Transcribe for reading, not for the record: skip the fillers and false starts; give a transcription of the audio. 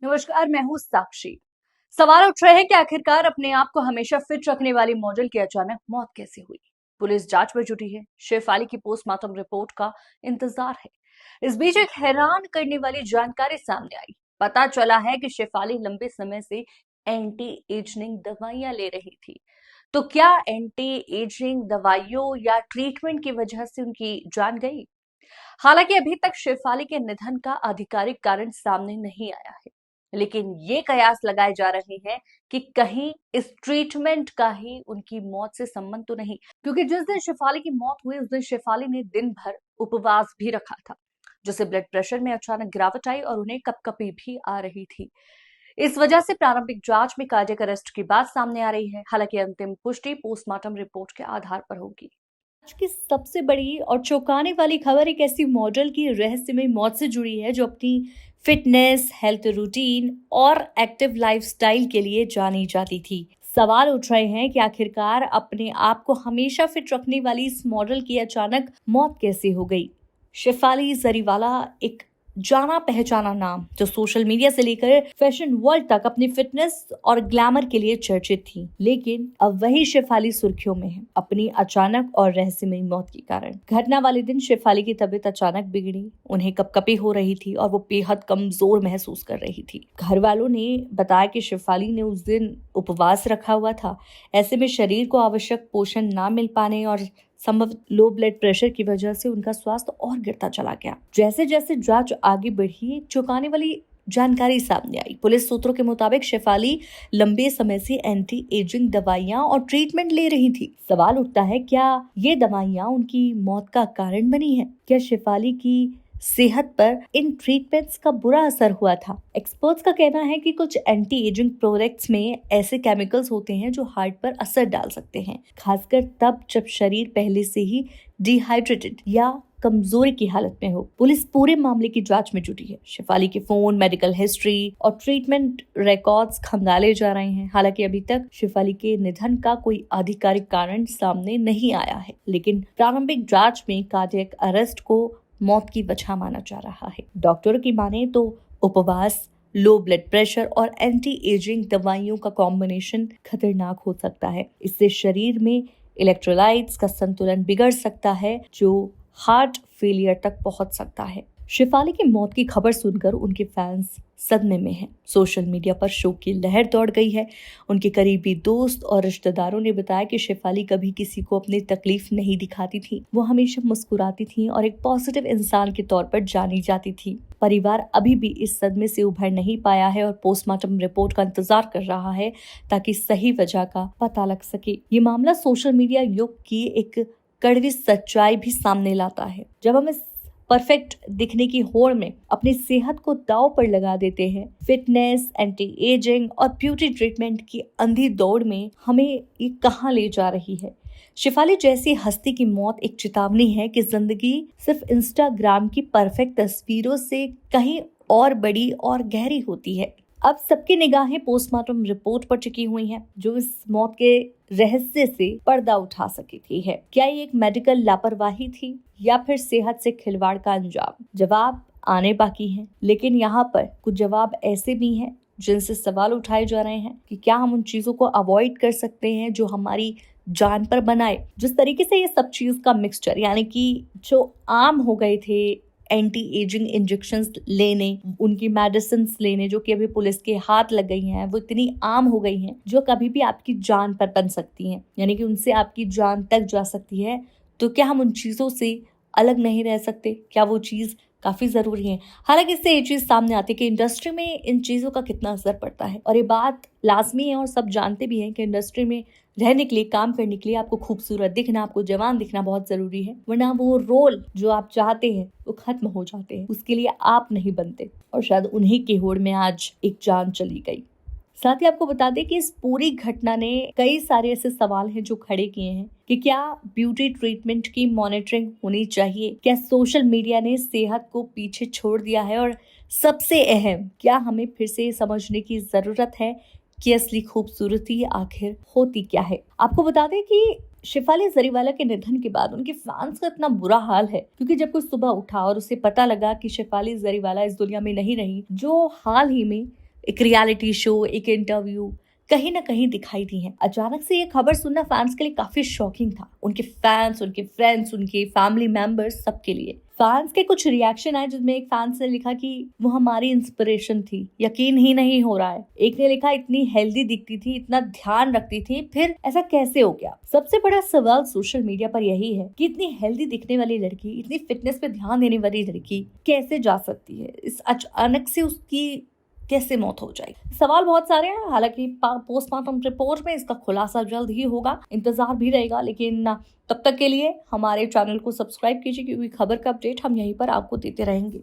नमस्कार, मैं हूँ साक्षी। सवाल उठ रहे हैं कि आखिरकार अपने आप को हमेशा फिट रखने वाली मॉडल की अचानक मौत कैसे हुई। पुलिस जांच में जुटी है। शेफाली की पोस्टमार्टम रिपोर्ट का इंतजार है। इस बीच एक हैरान करने वाली जानकारी सामने आई। पता चला है कि शेफाली लंबे समय से एंटी एजिंग दवाइयां ले रही थी। तो क्या एंटी एजिंग दवाइयों या ट्रीटमेंट की वजह से उनकी जान गई? हालांकि अभी तक शेफाली के निधन का आधिकारिक कारण सामने नहीं आया है, लेकिन ये कयास लगाए जा रहे हैं कि कहीं इस ट्रीटमेंट का ही उनकी मौत से संबंध तो नहीं, क्योंकि जिस दिन शेफाली की मौत हुई उस दिन शेफाली ने दिन भर उपवास भी रखा था, जिससे ब्लड प्रेशर में अचानक गिरावट आई और उन्हें कपकपी भी आ रही थी। इस वजह से प्रारंभिक जांच में कार्डियक अरेस्ट की बात सामने आ रही है। हालांकि अंतिम पुष्टि पोस्टमार्टम रिपोर्ट के आधार पर होगी। आज की सबसे बड़ी और चौंकाने वाली खबर एक ऐसी मॉडल की रहस्यमय मौत से जुड़ी है जो अपनी फिटनेस, हेल्थ रूटीन और एक्टिव लाइफस्टाइल के लिए जानी जाती थी। सवाल उठ रहे हैं कि आखिरकार अपने आप को हमेशा फिट रखने वाली इस मॉडल की अचानक मौत कैसे हो गई। शेफाली जरीवाला एक जाना पहचाना नाम जो सोशल मीडिया से लेकर फैशन वर्ल्ड तक अपनी फिटनेस और ग्लैमर के लिए चर्चित थी, लेकिन अब वही शेफाली सुर्खियों में है अपनी अचानक और रहस्यमय मौत के कारण। घटना वाले दिन शेफाली की तबीयत अचानक बिगड़ी। उन्हें कपकपी हो रही थी और वो बेहद कमजोर महसूस कर रही थी। घर वालों ने बताया कि शेफाली ने उस दिन उपवास रखा हुआ था। ऐसे में शरीर को आवश्यक पोषण ना मिल पाने और संभव लो ब्लड प्रेशर की वजह से उनका स्वास्थ्य और गिरता चला गया। जैसे जैसे जांच आगे बढ़ी, एक चौंकाने वाली जानकारी सामने आई। पुलिस सूत्रों के मुताबिक शेफाली लंबे समय से एंटी एजिंग दवाइयां और ट्रीटमेंट ले रही थी। सवाल उठता है, क्या ये दवाइयां उनकी मौत का कारण बनी है? क्या शेफाली की सेहत पर इन ट्रीटमेंट्स का बुरा असर हुआ था? एक्सपर्ट्स का कहना है कि कुछ एंटी एजिंग प्रोडक्ट्स में ऐसे केमिकल्स होते हैं जो हार्ट पर असर डाल सकते हैं, खासकर तब जब शरीर पहले से ही डिहाइड्रेटेड या कमजोरी की हालत में हो। पुलिस पूरे मामले की जांच में जुटी है। शेफाली के फोन, मेडिकल हिस्ट्री और ट्रीटमेंट रिकॉर्ड्स खंगाले जा रहे हैं। हालांकि अभी तक शेफाली के निधन का कोई आधिकारिक कारण सामने नहीं आया है, लेकिन प्रारंभिक जांच में कार्डियक अरेस्ट को मौत की वजह माना जा रहा है। डॉक्टरों की माने तो उपवास, लो ब्लड प्रेशर और एंटी एजिंग दवाइयों का कॉम्बिनेशन खतरनाक हो सकता है। इससे शरीर में इलेक्ट्रोलाइट्स का संतुलन बिगड़ सकता है जो हार्ट फेलियर तक पहुंच सकता है। शेफाली की मौत की खबर सुनकर उनके फैंस सदमे में हैं। सोशल मीडिया पर शोक की लहर दौड़ गई है। उनके करीबी दोस्त और रिश्तेदारों ने बताया कि शेफाली कभी किसी को अपनी तकलीफ नहीं दिखाती थी। वो हमेशा मुस्कुराती थी और एक पॉजिटिव इंसान के तौर पर जानी जाती थी। परिवार अभी भी इस सदमे से उभर नहीं पाया है और पोस्टमार्टम रिपोर्ट का इंतजार कर रहा है ताकि सही वजह का पता लग सके। ये मामला सोशल मीडिया युग की एक कड़वी सच्चाई भी सामने लाता है। जब हम इस परफेक्ट दिखने की होड़ में अपनी सेहत को दांव पर लगा देते हैं, फिटनेस, एंटी एजिंग और ब्यूटी ट्रीटमेंट की अंधी दौड़ में हमें ये कहां ले जा रही है। शेफाली जैसी हस्ती की मौत एक चेतावनी है कि जिंदगी सिर्फ इंस्टाग्राम की परफेक्ट तस्वीरों से कहीं और बड़ी और गहरी होती है। अब सबकी निगाहें पोस्टमार्टम रिपोर्ट पर टिकी हुई हैं, जो इस मौत के रहस्य से पर्दा उठा सकी है। क्या ये एक मेडिकल लापरवाही थी या फिर सेहत से खिलवाड़ का अंजाम? जवाब आने बाकी हैं, लेकिन यहाँ पर कुछ जवाब ऐसे भी हैं जिनसे सवाल उठाए जा रहे हैं कि क्या हम उन चीजों को अवॉइड कर सकते हैं जो हमारी जान पर बनाए। जिस तरीके से ये सब चीज का मिक्सचर, यानी कि जो आम हो गए थे एंटी एजिंग इंजेक्शंस लेने, उनकी मेडिसिन लेने जो कि अभी पुलिस के हाथ लग गई हैं, वो इतनी आम हो गई हैं जो कभी भी आपकी जान पर बन सकती हैं, यानी कि उनसे आपकी जान तक जा सकती है। तो क्या हम उन चीजों से अलग नहीं रह सकते? क्या वो चीज काफी जरूरी है? हालांकि इससे ये चीज सामने आती है कि इंडस्ट्री में इन चीजों का कितना असर पड़ता है, और ये बात लाजमी है और सब जानते भी हैं कि इंडस्ट्री में रहने के लिए, काम करने के लिए आपको खूबसूरत दिखना, आपको जवान दिखना बहुत जरूरी है, वरना वो रोल जो आप चाहते हैं वो खत्म हो जाते हैं, उसके लिए आप नहीं बनते। और शायद उन्हीं की होड़ में आज एक जान चली गई। साथ ही आपको बता दें कि इस पूरी घटना ने कई सारे ऐसे सवाल हैं जो खड़े किए हैं कि क्या ब्यूटी ट्रीटमेंट की मॉनिटरिंग होनी चाहिए? क्या सोशल मीडिया ने सेहत को पीछे छोड़ दिया है? और सबसे अहम, क्या हमें फिर से समझने की जरूरत है कि असली खूबसूरती आखिर होती क्या है? आपको बता दें कि शेफाली जरीवाला के निधन के बाद उनके फैंस का इतना बुरा हाल है, क्योंकि जब कोई सुबह उठा और उसे पता लगा कि शेफाली जरीवाला इस दुनिया में नहीं रही, जो हाल ही में एक रियलिटी शो, एक इंटरव्यू कहीं ना कहीं दिखाई दी है। अचानक से ये खबर सुनना फैंस के लिए काफी शॉकिंग था। उनके फैंस, उनके फ्रेंड्स, उनके फैमिली मेंबर्स, सबके लिए। फैंस के कुछ रिएक्शन आए जिसमें एक फैंस ने लिखा कि वो हमारी इंस्पिरेशन थी, यकीन ही नहीं हो रहा है। एक ने लिखा इतनी हेल्दी दिखती थी, इतना ध्यान रखती थी, फिर ऐसा कैसे हो गया। सबसे बड़ा सवाल सोशल मीडिया पर यही है कि इतनी हेल्दी दिखने वाली लड़की, इतनी फिटनेस पे ध्यान देने वाली लड़की कैसे जा सकती है। इस अचानक से उसकी कैसे मौत हो जाएगी। सवाल बहुत सारे हैं। हालांकि पोस्टमार्टम रिपोर्ट में इसका खुलासा जल्द ही होगा, इंतजार भी रहेगा। लेकिन तब तक के लिए हमारे चैनल को सब्सक्राइब कीजिए, क्योंकि खबर का अपडेट हम यहीं पर आपको देते रहेंगे।